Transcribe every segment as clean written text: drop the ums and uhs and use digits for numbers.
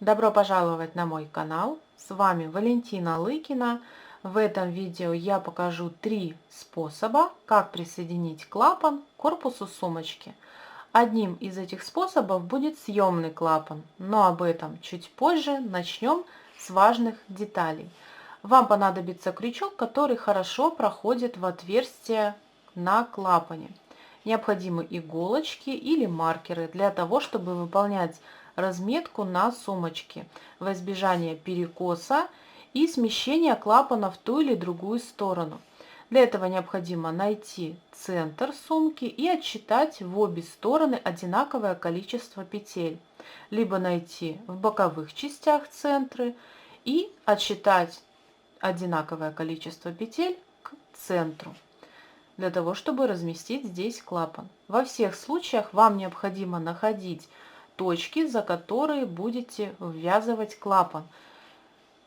Добро пожаловать на мой канал. С вами Валентина Лыкина. В этом видео я покажу 3 способа, как присоединить клапан к корпусу сумочки. Одним из этих способов будет съемный клапан, но об этом чуть позже. Начнем с важных деталей. Вам понадобится крючок, который хорошо проходит в отверстие на клапане. Необходимы иголочки или маркеры для того, чтобы выполнять разметку на сумочке во избежание перекоса и смещения клапана в ту или другую сторону. Для этого необходимо найти центр сумки и отсчитать в обе стороны одинаковое количество петель, либо найти в боковых частях центры и отсчитать одинаковое количество петель к центру, для того, чтобы разместить здесь клапан. Во всех случаях вам необходимо находить точки, за которые будете ввязывать клапан.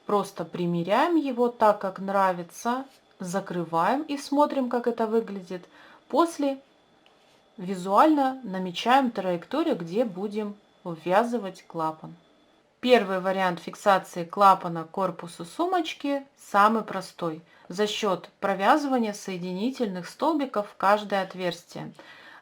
Просто примеряем его так, как нравится, закрываем и смотрим, как это выглядит. После визуально намечаем траекторию, где будем ввязывать клапан. Первый вариант фиксации клапана к корпусу сумочки самый простой, за счет провязывания соединительных столбиков в каждое отверстие.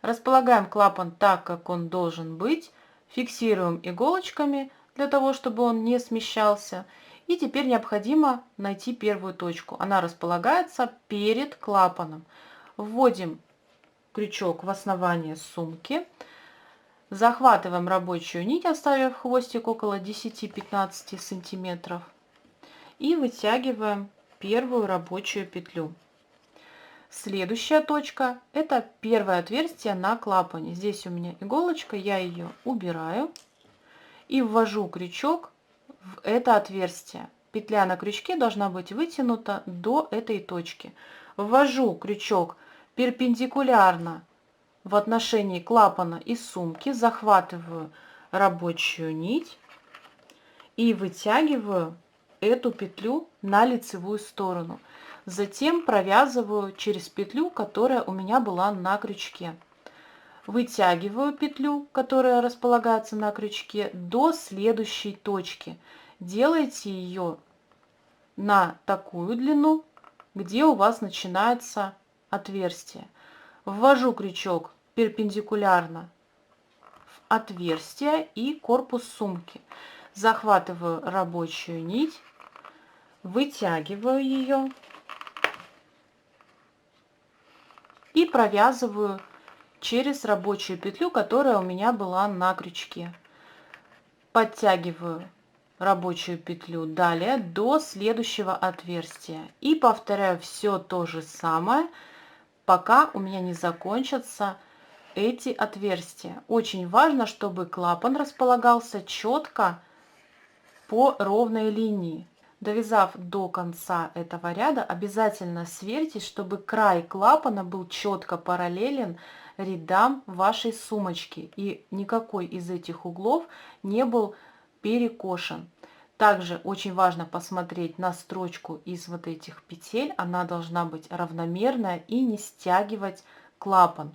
Располагаем клапан так, как он должен быть, фиксируем иголочками для того, чтобы он не смещался. И теперь необходимо найти первую точку. Она располагается перед клапаном. Вводим крючок в основание сумки. Захватываем рабочую нить, оставив хвостик около 10-15 сантиметров. И вытягиваем первую рабочую петлю. Следующая точка – это первое отверстие на клапане. Здесь у меня иголочка, я ее убираю и ввожу крючок в это отверстие. Петля на крючке должна быть вытянута до этой точки. Ввожу крючок перпендикулярно в отношении клапана и сумки, захватываю рабочую нить и вытягиваю эту петлю на лицевую сторону. Затем провязываю через петлю, которая у меня была на крючке. Вытягиваю петлю, которая располагается на крючке, до следующей точки. Делайте ее на такую длину, где у вас начинается отверстие. Ввожу крючок перпендикулярно в отверстие и корпус сумки. Захватываю рабочую нить, вытягиваю ее и провязываю через рабочую петлю, которая у меня была на крючке. Подтягиваю рабочую петлю далее до следующего отверстия и повторяю все то же самое, пока у меня не закончатся эти отверстия. Очень важно, чтобы клапан располагался четко по ровной линии. Довязав до конца этого ряда, обязательно сверьтесь, чтобы край клапана был четко параллелен рядам вашей сумочки и никакой из этих углов не был перекошен. Также очень важно посмотреть на строчку из вот этих петель. Она должна быть равномерная и не стягивать клапан.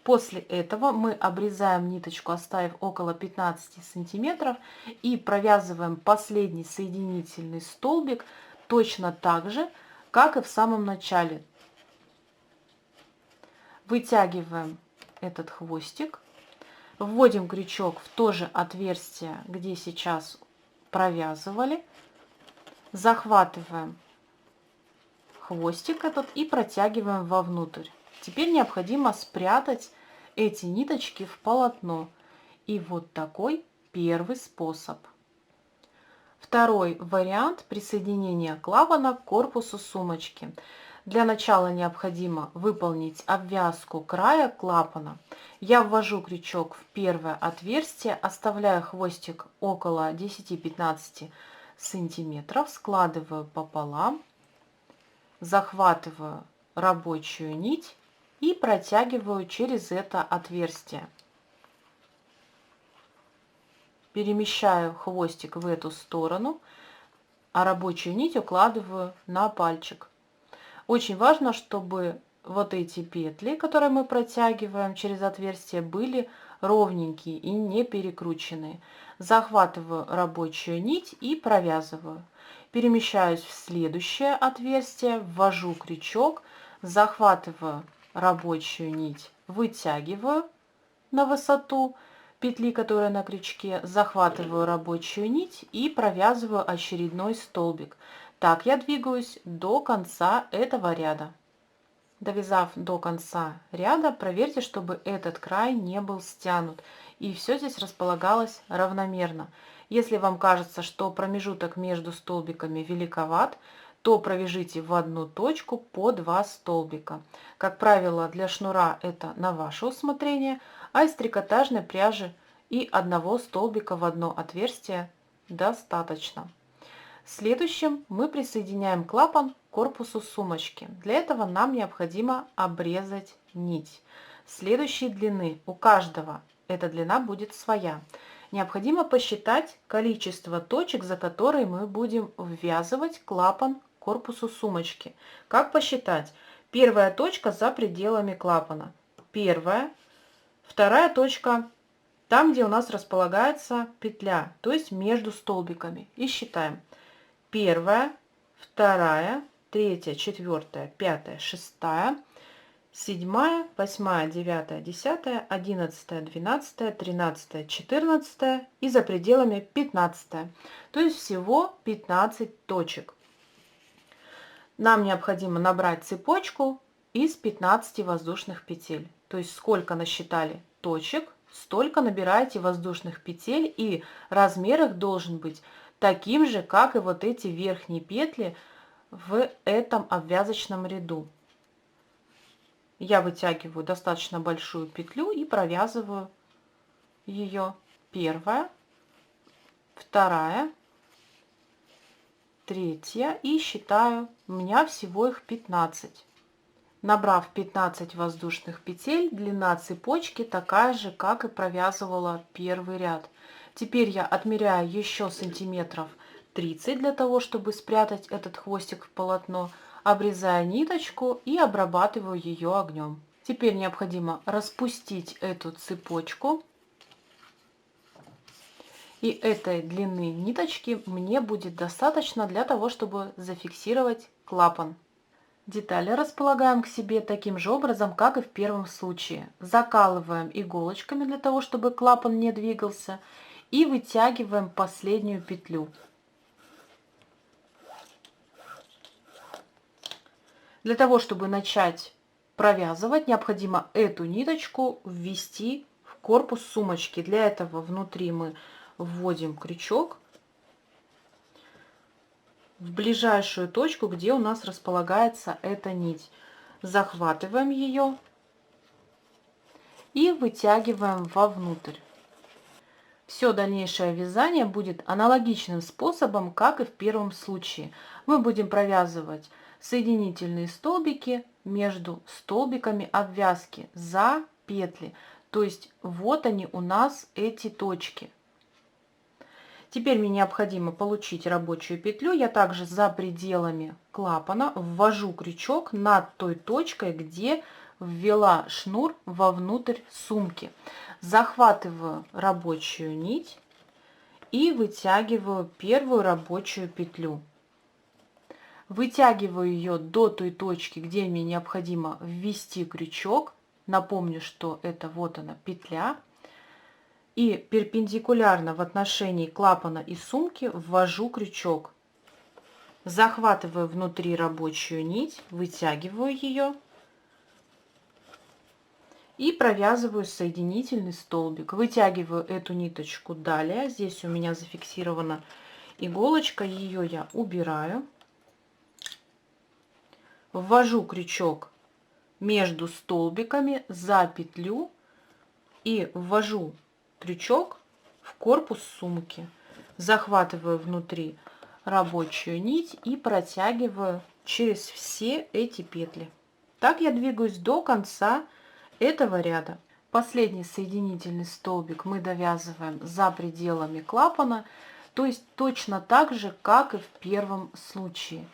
После этого мы обрезаем ниточку, оставив около 15 сантиметров, и провязываем последний соединительный столбик точно так же, как и в самом начале. Вытягиваем этот хвостик, вводим крючок в то же отверстие, где сейчас провязывали, захватываем хвостик этот и протягиваем вовнутрь. Теперь необходимо спрятать эти ниточки в полотно. И вот такой первый способ. Второй вариант присоединения клапана к корпусу сумочки. Для начала необходимо выполнить обвязку края клапана. Я ввожу крючок в первое отверстие, оставляю хвостик около 10-15 сантиметров, складываю пополам, захватываю рабочую нить и протягиваю через это отверстие. Перемещаю хвостик в эту сторону, а рабочую нить укладываю на пальчик. Очень важно, чтобы вот эти петли, которые мы протягиваем через отверстие, были ровненькие и не перекрученные. Захватываю рабочую нить и провязываю. Перемещаюсь в следующее отверстие, ввожу крючок, захватываю рабочую нить, вытягиваю на высоту петли, которая на крючке, захватываю рабочую нить и провязываю очередной столбик. Так я двигаюсь до конца этого ряда. Довязав до конца ряда, проверьте, чтобы этот край не был стянут и все здесь располагалось равномерно. Если вам кажется, что промежуток между столбиками великоват, то провяжите в одну точку по 2 столбика. Как правило, для шнура это на ваше усмотрение, а из трикотажной пряжи и одного столбика в одно отверстие достаточно. Следующим мы присоединяем клапан к корпусу сумочки. Для этого нам необходимо обрезать нить следующей длины. У каждого эта длина будет своя. Необходимо посчитать количество точек, за которые мы будем ввязывать клапан к корпусу сумочки. Как посчитать? Первая точка за пределами клапана. Первая. Вторая точка там, где у нас располагается петля, то есть между столбиками. И считаем. Первая, вторая, третья, четвертая, пятая, шестая, седьмая, восьмая, девятая, десятая, одиннадцатая, двенадцатая, тринадцатая, четырнадцатая и за пределами 15. То есть всего 15 точек. Нам необходимо набрать цепочку из 15 воздушных петель. То есть сколько насчитали точек, столько набираете воздушных петель, и размер их должен быть таким же, как и вот эти верхние петли в этом обвязочном ряду. Я вытягиваю достаточно большую петлю и провязываю ее. Первая, вторая, третья и считаю, у меня всего их 15. Набрав 15 воздушных петель, длина цепочки такая же, как и провязывала первый ряд. Теперь я отмеряю еще сантиметров 30 для того, чтобы спрятать этот хвостик в полотно, обрезаю ниточку и обрабатываю ее огнем. Теперь необходимо распустить эту цепочку. И этой длины ниточки мне будет достаточно для того, чтобы зафиксировать клапан. Детали располагаем к себе таким же образом, как и в первом случае. Закалываем иголочками для того, чтобы клапан не двигался, и вытягиваем последнюю петлю. Для того, чтобы начать провязывать, необходимо эту ниточку ввести в корпус сумочки. Для этого внутри мы вводим крючок в ближайшую точку, где у нас располагается эта нить. Захватываем ее и вытягиваем вовнутрь. Все дальнейшее вязание будет аналогичным способом, как и в первом случае. Мы будем провязывать соединительные столбики между столбиками обвязки за петли. То есть вот они у нас, эти точки. Теперь мне необходимо получить рабочую петлю. Я также за пределами клапана ввожу крючок над той точкой, где ввела шнур вовнутрь сумки. Захватываю рабочую нить и вытягиваю первую рабочую петлю. Вытягиваю ее до той точки, где мне необходимо ввести крючок. Напомню, что это вот она петля. И перпендикулярно в отношении клапана и сумки ввожу крючок. Захватываю внутри рабочую нить, вытягиваю ее и провязываю соединительный столбик. Вытягиваю эту ниточку далее. Здесь у меня зафиксирована иголочка, ее я убираю. Ввожу крючок между столбиками за петлю и ввожу крючок в корпус сумки. Захватываю внутри рабочую нить и протягиваю через все эти петли. Так я двигаюсь до конца этого ряда. Последний соединительный столбик мы довязываем за пределами клапана, то есть точно так же, как и в первом случае.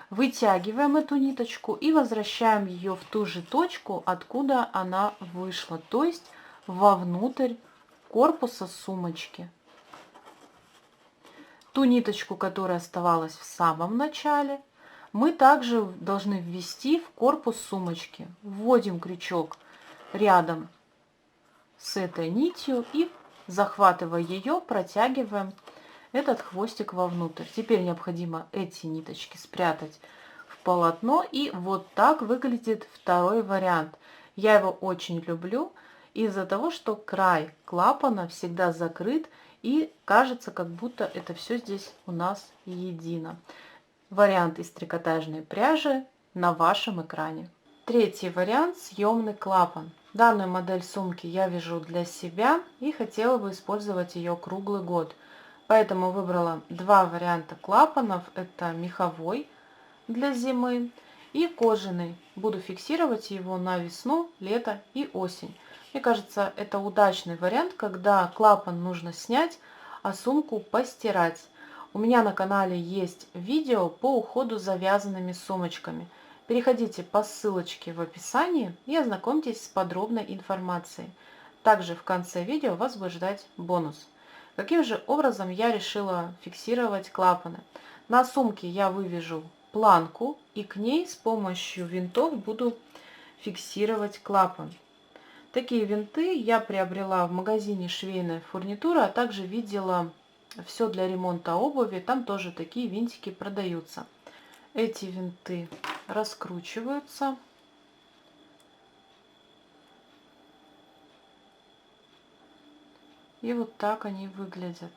Вытягиваем эту ниточку и возвращаем ее в ту же точку, откуда она вышла, то есть вовнутрь корпуса сумочки. Ту ниточку, которая оставалась в самом начале, мы также должны ввести в корпус сумочки. Вводим крючок рядом с этой нитью и, захватывая ее, протягиваем этот хвостик вовнутрь. Теперь необходимо эти ниточки спрятать в полотно, и вот так выглядит второй вариант. Я его очень люблю из-за того, что край клапана всегда закрыт и кажется, как будто это все здесь у нас едино. Вариант из трикотажной пряжи на вашем экране. Третий вариант — съемный клапан. Данную модель сумки я вяжу для себя и хотела бы использовать ее круглый год. Поэтому выбрала два варианта клапанов. Это меховой для зимы и кожаный. Буду фиксировать его на весну, лето и осень. Мне кажется, это удачный вариант, когда клапан нужно снять, а сумку постирать. У меня на канале есть видео по уходу за вязаными сумочками. Переходите по ссылочке в описании и ознакомьтесь с подробной информацией. Также в конце видео вас будет ждать бонус. Каким же образом я решила фиксировать клапаны? На сумке я вывяжу планку и к ней с помощью винтов буду фиксировать клапан. Такие винты я приобрела в магазине швейная фурнитура, а также видела все для ремонта обуви. Там тоже такие винтики продаются. Эти винты раскручиваются. И вот так они выглядят.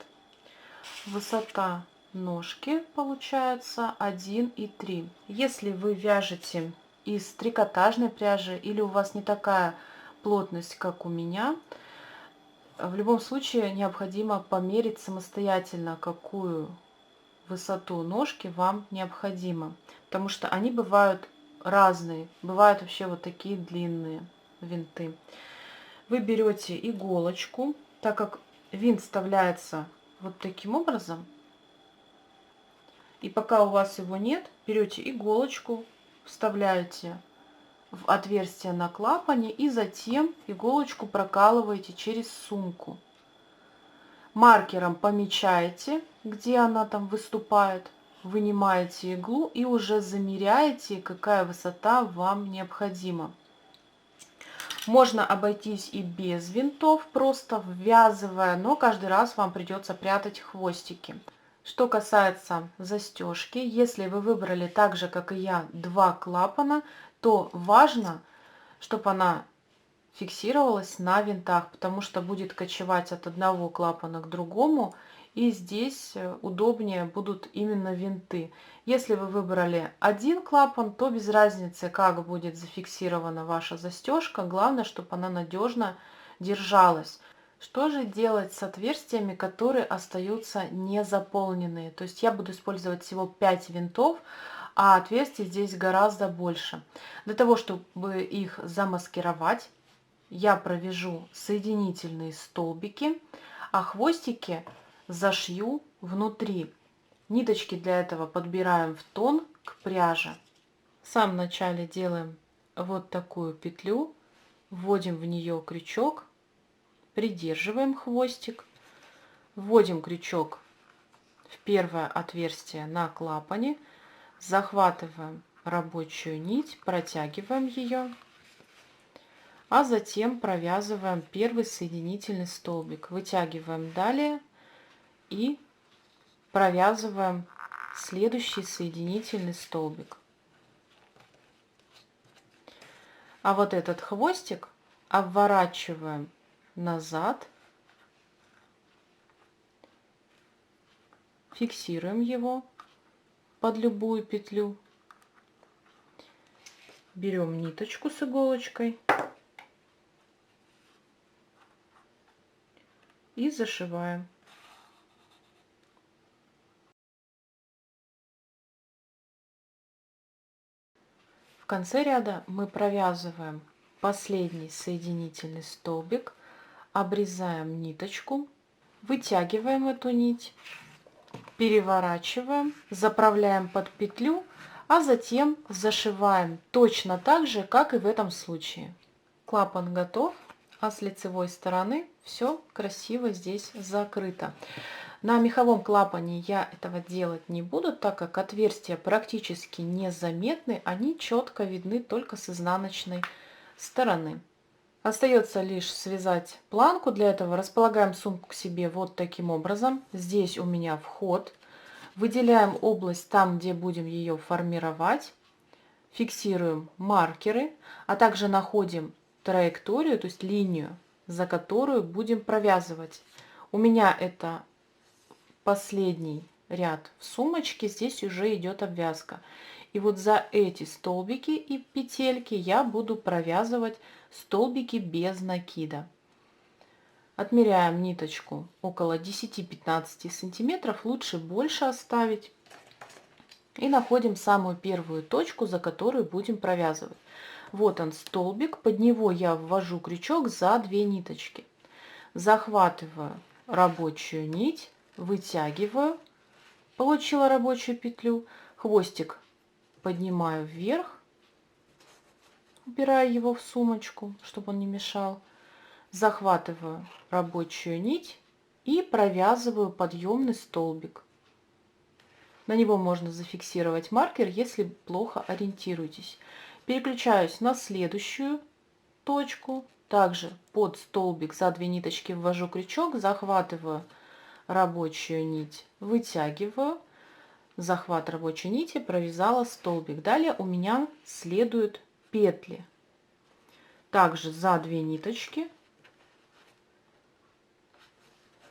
Высота ножки получается 1,3. Если вы вяжете из трикотажной пряжи или у вас не такая плотность, как у меня, в любом случае необходимо померить самостоятельно, какую высоту ножки вам необходимо, потому что они бывают разные, бывают вообще вот такие длинные винты. Вы берете иголочку, так как винт вставляется вот таким образом, и пока у вас его нет, берете иголочку, вставляете в отверстие на клапане и затем иголочку прокалываете через сумку. Маркером помечаете, где она там выступает, вынимаете иглу и уже замеряете, какая высота вам необходима. Можно обойтись и без винтов, просто ввязывая, но каждый раз вам придется прятать хвостики. Что касается застежки, если вы выбрали так же, как и я, два клапана, то важно, чтобы она фиксировалась на винтах, потому что будет кочевать от одного клапана к другому, и здесь удобнее будут именно винты. Если вы выбрали один клапан, то без разницы, как будет зафиксирована ваша застежка, главное, чтобы она надежно держалась. Что же делать с отверстиями, которые остаются не заполненные? То есть я буду использовать всего 5 винтов, а отверстий здесь гораздо больше. Для того, чтобы их замаскировать, я провяжу соединительные столбики, а хвостики зашью внутри. Ниточки для этого подбираем в тон к пряже. В самом начале делаем вот такую петлю, вводим в нее крючок, придерживаем хвостик, вводим крючок в первое отверстие на клапане, захватываем рабочую нить, протягиваем ее, а затем провязываем первый соединительный столбик, вытягиваем далее и провязываем следующий соединительный столбик. А вот этот хвостик обворачиваем назад, фиксируем его под любую петлю, берем ниточку с иголочкой и зашиваем. В конце ряда мы провязываем последний соединительный столбик, обрезаем ниточку, вытягиваем эту нить, переворачиваем, заправляем под петлю, а затем зашиваем точно так же, как и в этом случае. Клапан готов. а с лицевой стороны все красиво здесь закрыто. На меховом клапане я этого делать не буду, так как отверстия практически незаметны, они четко видны только с изнаночной стороны. Остается лишь связать планку. Для этого располагаем сумку к себе вот таким образом. Здесь у меня вход. Выделяем область там, где будем ее формировать. Фиксируем маркеры, а также находим траекторию, то есть линию, за которую будем провязывать. У меня это последний ряд в сумочке, здесь уже идет обвязка. И вот за эти столбики и петельки я буду провязывать столбики без накида. Отмеряем ниточку около 10-15 сантиметров, лучше больше оставить. И находим самую первую точку, за которую будем провязывать. Вот он столбик, под него я ввожу крючок за 2 ниточки. Захватываю рабочую нить, вытягиваю, получила рабочую петлю, хвостик поднимаю вверх, убираю его в сумочку, чтобы он не мешал, захватываю рабочую нить и провязываю подъемный столбик. На него можно зафиксировать маркер, если плохо ориентируетесь. Переключаюсь на следующую точку, также под столбик за 2 ниточки ввожу крючок, захватываю рабочую нить, вытягиваю, захват рабочей нити, провязала столбик. Далее у меня следуют петли. Также за 2 ниточки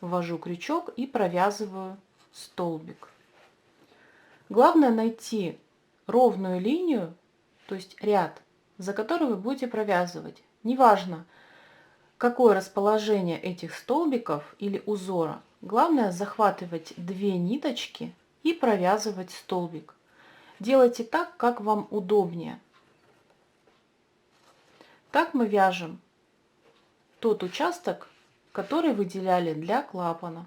ввожу крючок и провязываю столбик. Главное найти ровную линию, то есть ряд, за который вы будете провязывать. Неважно, какое расположение этих столбиков или узора. Главное захватывать 2 ниточки и провязывать столбик. Делайте так, как вам удобнее. Так мы вяжем тот участок, который выделяли для клапана.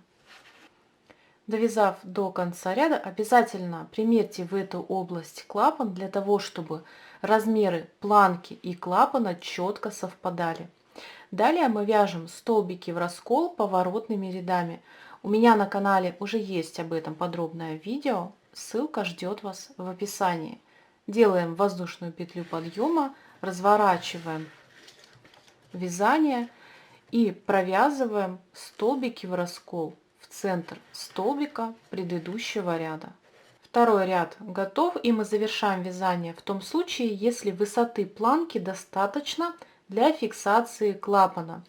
Довязав до конца ряда, обязательно примерьте в эту область клапан для того, чтобы размеры планки и клапана четко совпадали. Далее мы вяжем столбики в раскол поворотными рядами. У меня на канале уже есть об этом подробное видео, ссылка ждет вас в описании. Делаем воздушную петлю подъема, разворачиваем вязание и провязываем столбики в раскол в центр столбика предыдущего ряда. Второй ряд готов, и мы завершаем вязание в том случае, если высоты планки достаточно для фиксации клапана.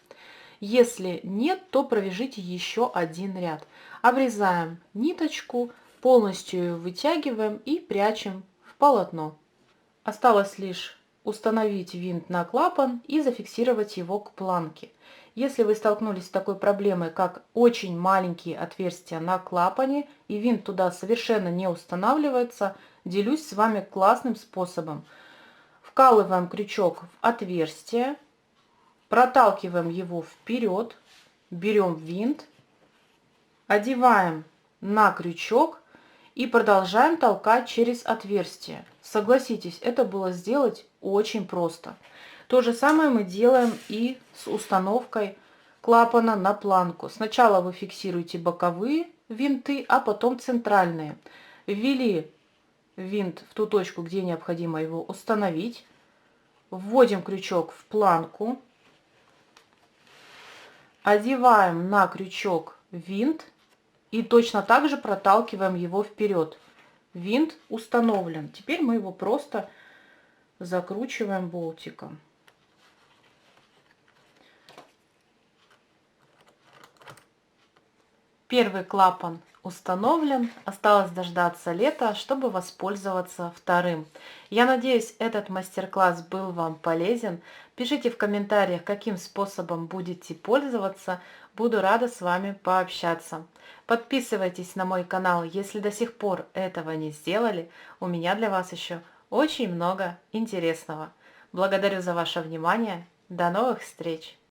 Если нет, то провяжите еще один ряд. Обрезаем ниточку, полностью ее вытягиваем и прячем в полотно. Осталось лишь установить винт на клапан и зафиксировать его к планке. Если вы столкнулись с такой проблемой, как очень маленькие отверстия на клапане и винт туда совершенно не устанавливается, делюсь с вами классным способом. Вкалываем крючок в отверстие, проталкиваем его вперед, берем винт, одеваем на крючок и продолжаем толкать через отверстие. Согласитесь, это было сделать очень просто. То же самое мы делаем и с установкой клапана на планку. Сначала вы фиксируете боковые винты, а потом центральные. Ввели винт в ту точку, где необходимо его установить. Вводим крючок в планку. Одеваем на крючок винт и точно так же проталкиваем его вперед. Винт установлен. Теперь мы его просто закручиваем болтиком. Первый клапан установлен. Осталось дождаться лета, чтобы воспользоваться вторым. Я надеюсь, этот мастер-класс был вам полезен. Пишите в комментариях, каким способом будете пользоваться. Буду рада с вами пообщаться. Подписывайтесь на мой канал, если до сих пор этого не сделали. У меня для вас еще очень много интересного. Благодарю за ваше внимание. До новых встреч!